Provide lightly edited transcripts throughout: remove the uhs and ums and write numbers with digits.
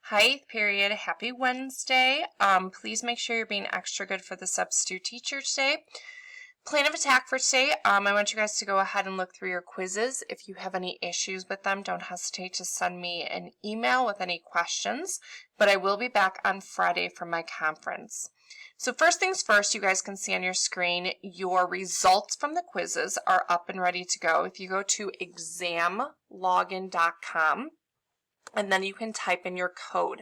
Hi, period. Happy Wednesday. Please make sure you're being extra good for the substitute teacher today. Plan of attack for today. I want you guys to go ahead and look through your quizzes. If you have any issues with them, don't hesitate to send me an email with any questions. But I will be back on Friday for my conference. So first things first, you guys can see on your screen, your results from the quizzes are up and ready to go. If you go to examlogin.com, and then you can type in your code.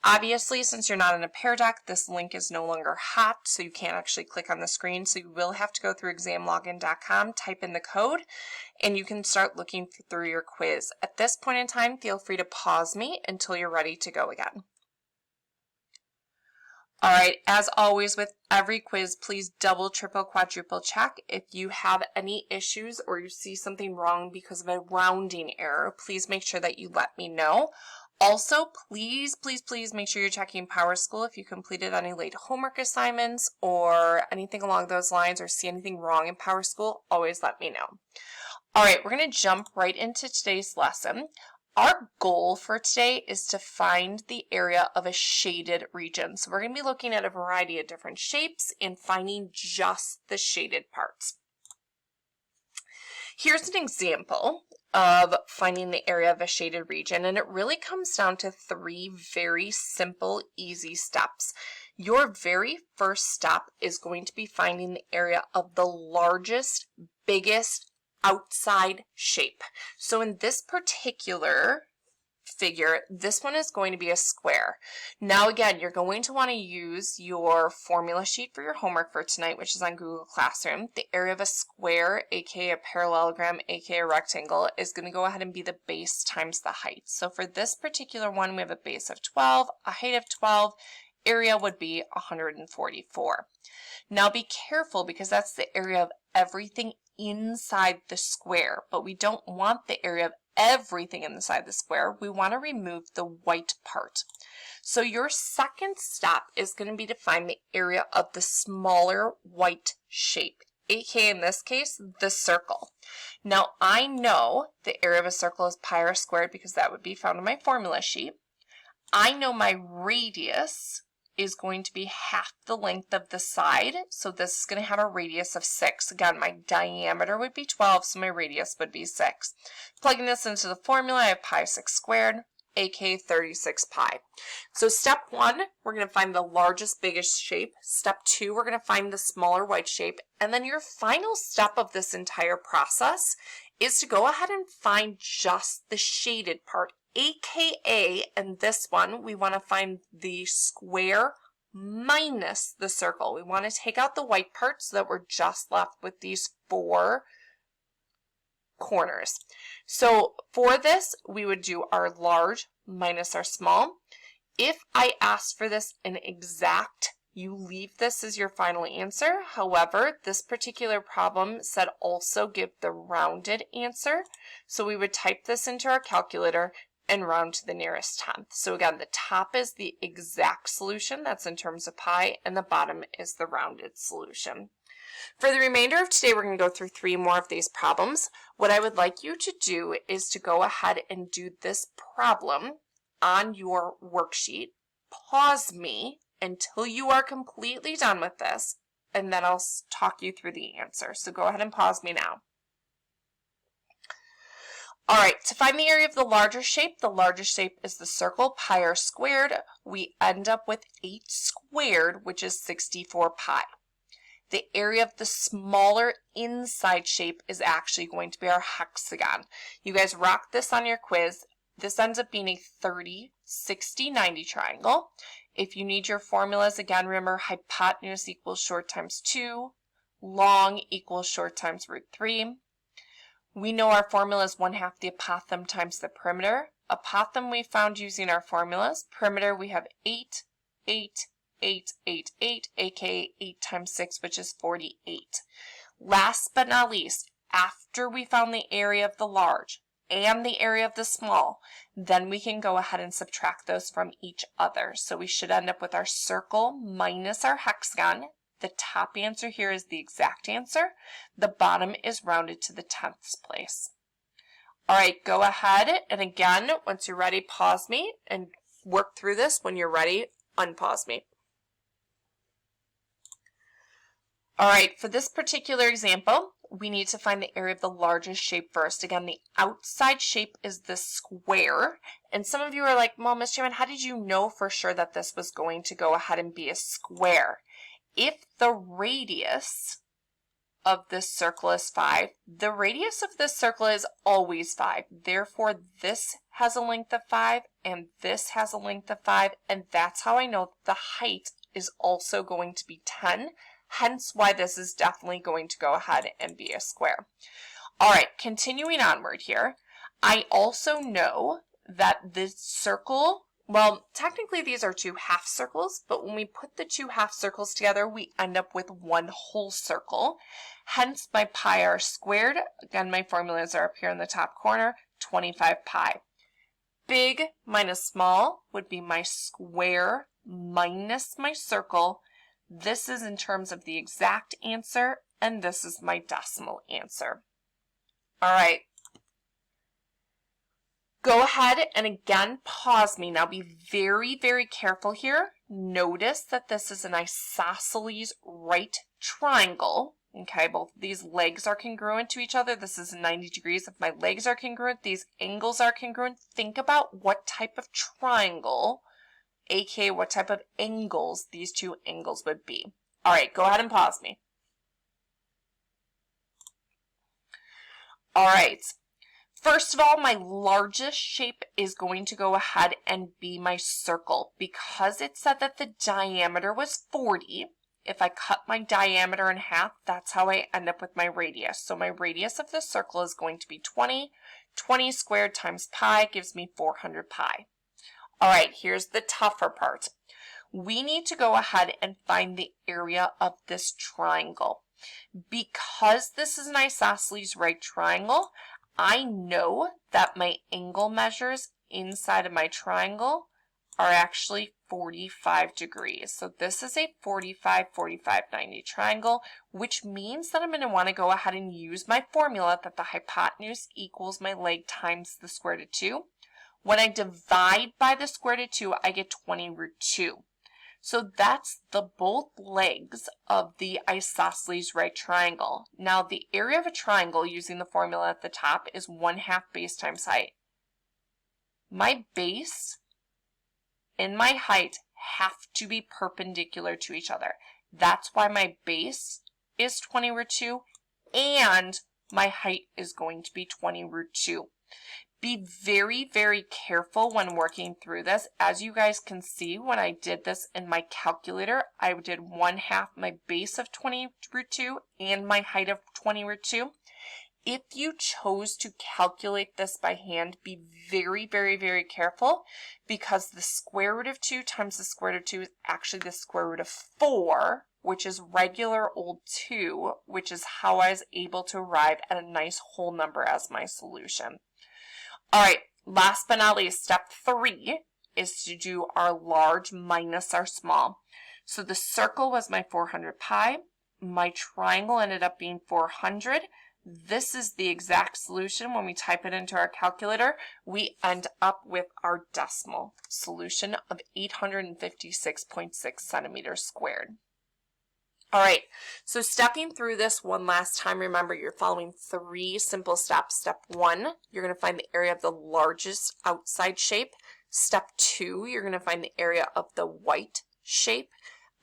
Obviously, since you're not in a Pear Deck, this link is no longer hot, so you can't actually click on the screen. So you will have to go through examlogin.com, type in the code, and you can start looking through your quiz. At this point in time, feel free to pause me until you're ready to go again. All right, as always with every quiz, please double, triple, quadruple check. If you have any issues or you see something wrong because of a rounding error, please make sure that you let me know. Also, please make sure you're checking PowerSchool if you completed any late homework assignments or anything along those lines or see anything wrong in PowerSchool, always let me know. All right, we're going to jump right into today's lesson. Our goal for today is to find the area of a shaded region. So we're going to be looking at a variety of different shapes and finding just the shaded parts. Here's an example of finding the area of a shaded region, and it really comes down to three very simple, easy steps. Your very first step is going to be finding the area of the largest, biggest, outside shape. So in this particular figure, this one is going to be a square. Now again, you're going to want to use your formula sheet for your homework for tonight, which is on Google Classroom. The area of a square, aka a parallelogram, aka a rectangle, is going to go ahead and be the base times the height. So for this particular one, we have a base of 12, a height of 12, area would be 144. Now be careful because that's the area of everything inside the square, but we don't want the area of everything inside the square. We want to remove the white part. So your second step is going to be to find the area of the smaller white shape, aka in this case, the circle. Now I know the area of a circle is pi r squared because that would be found in my formula sheet. I know my radius is going to be half the length of the side, so this is going to have a radius of 6. Again, my diameter would be 12, so my radius would be 6. Plugging this into the formula, I have pi 6 squared, aka 36 pi. So step 1, we're going to find the largest, biggest shape. Step 2, we're going to find the smaller white shape. And then your final step of this entire process is to go ahead and find just the shaded part, aka, in this one, we want to find the square minus the circle. We want to take out the white part so that we're just left with these 4 corners. So for this, we would do our large minus our small. If I asked for this in exact, you leave this as your final answer. However, this particular problem said also give the rounded answer. So we would type this into our calculator and round to the nearest tenth. So again, the top is the exact solution, that's in terms of pi, and the bottom is the rounded solution. For the remainder of today, we're going to go through 3 more of these problems. What I would like you to do is to go ahead and do this problem on your worksheet. Pause me until you are completely done with this, and then I'll talk you through the answer. So go ahead and pause me now. All right, to find the area of the largest shape is the circle, pi r squared. We end up with 8 squared, which is 64 pi. The area of the smaller inside shape is actually going to be our hexagon. You guys rock this on your quiz. This ends up being a 30, 60, 90 triangle. If you need your formulas, again, remember hypotenuse equals short times 2, long equals short times root 3. We know our formula is 1/2 the apothem times the perimeter. Apothem we found using our formulas. Perimeter we have 8, 8, 8, 8, 8, aka 8 times 6, which is 48. Last but not least, after we found the area of the large and the area of the small, then we can go ahead and subtract those from each other. So we should end up with our circle minus our hexagon. The top answer here is the exact answer. The bottom is rounded to the 10th place. All right, go ahead and again, once you're ready, pause me and work through this. When you're ready, unpause me. All right, for this particular example, we need to find the area of the largest shape first. Again, the outside shape is this square. And some of you are like, well, Ms. Chairman, how did you know for sure that this was going to go ahead and be a square? If the radius of this circle is 5, the radius of this circle is always 5. Therefore, this has a length of 5, and this has a length of 5, and that's how I know the height is also going to be 10. Hence why this is definitely going to go ahead and be a square. All right, continuing onward here, I also know that this circle, well, technically these are 2 half circles, but when we put the 2 half circles together, we end up with 1 whole circle. Hence my pi r squared, again, my formulas are up here in the top corner, 25 pi. Big minus small would be my square minus my circle. This is in terms of the exact answer, and this is my decimal answer. All right. Go ahead and again pause me. Now be very, very careful here. Notice that this is an isosceles right triangle. Okay, both of these legs are congruent to each other. This is 90 degrees. If my legs are congruent, these angles are congruent. Think about what type of triangle, aka what type of angles these 2 angles would be. All right, go ahead and pause me. All right. First of all, my largest shape is going to go ahead and be my circle. Because it said that the diameter was 40, if I cut my diameter in half, that's how I end up with my radius. So my radius of the circle is going to be 20. 20 squared times pi gives me 400 pi. All right, here's the tougher part. We need to go ahead and find the area of this triangle. Because this is an isosceles right triangle, I know that my angle measures inside of my triangle are actually 45 degrees. So this is a 45, 45, 90 triangle, which means that I'm going to want to go ahead and use my formula that the hypotenuse equals my leg times the square root of 2. When I divide by the square root of 2, I get 20 root 2. So that's the both legs of the isosceles right triangle. Now the area of a triangle using the formula at the top is 1/2 base times height. My base and my height have to be perpendicular to each other. That's why my base is 20 root 2 and my height is going to be 20 root 2. Be very, very careful when working through this. As you guys can see, when I did this in my calculator, I did 1/2 my base of 20 root 2 and my height of 20 root 2. If you chose to calculate this by hand, be very, very, very careful because the square root of 2 times the square root of 2 is actually the square root of 4, which is regular old 2, which is how I was able to arrive at a nice whole number as my solution. All right, last but not least, step 3 is to do our large minus our small. So the circle was my 400 pi. My triangle ended up being 400. This is the exact solution. When we type it into our calculator, we end up with our decimal solution of 856.6 centimeters squared. All right, so stepping through this one last time, remember you're following 3 simple steps. Step 1, you're going to find the area of the largest outside shape. Step 2, you're going to find the area of the white shape.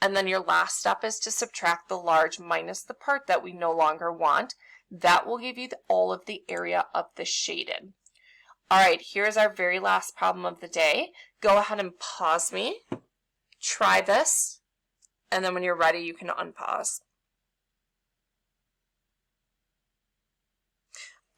And then your last step is to subtract the large minus the part that we no longer want. That will give you all of the area of the shaded. All right, here's our very last problem of the day. Go ahead and pause me. Try this. And then when you're ready, you can unpause.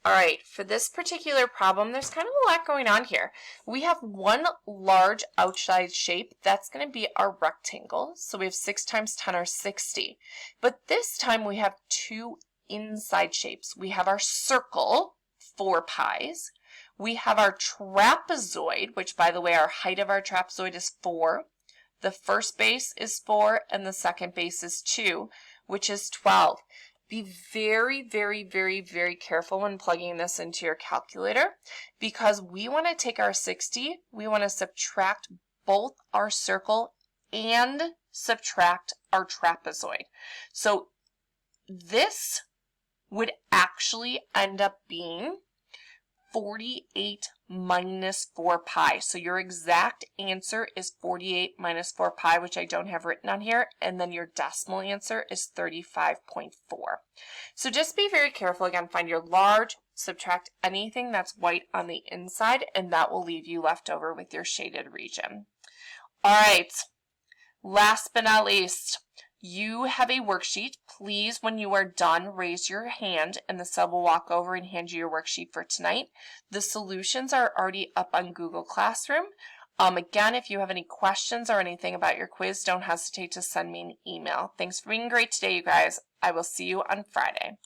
All right, for this particular problem, there's kind of a lot going on here. We have one large outside shape. That's going to be our rectangle. So we have 6 times 10 or 60. But this time we have 2 inside shapes. We have our circle, 4 pi's. We have our trapezoid, which by the way, our height of our trapezoid is 4. The first base is 4 and the second base is 2, which is 12. Be very, very, very, very careful when plugging this into your calculator because we want to take our 60, we want to subtract both our circle and subtract our trapezoid. So this would actually end up being 48 minus 4 pi. So your exact answer is 48 minus 4 pi, which I don't have written on here, and then your decimal answer is 35.4. So just be very careful. Again, find your large, subtract anything that's white on the inside, and that will leave you left over with your shaded region. All right, last but not least, you have a worksheet. Please, when you are done, raise your hand and the sub will walk over and hand you your worksheet for tonight. The solutions are already up on Google Classroom. Again, if you have any questions or anything about your quiz, don't hesitate to send me an email. Thanks for being great today, you guys. I will see you on Friday.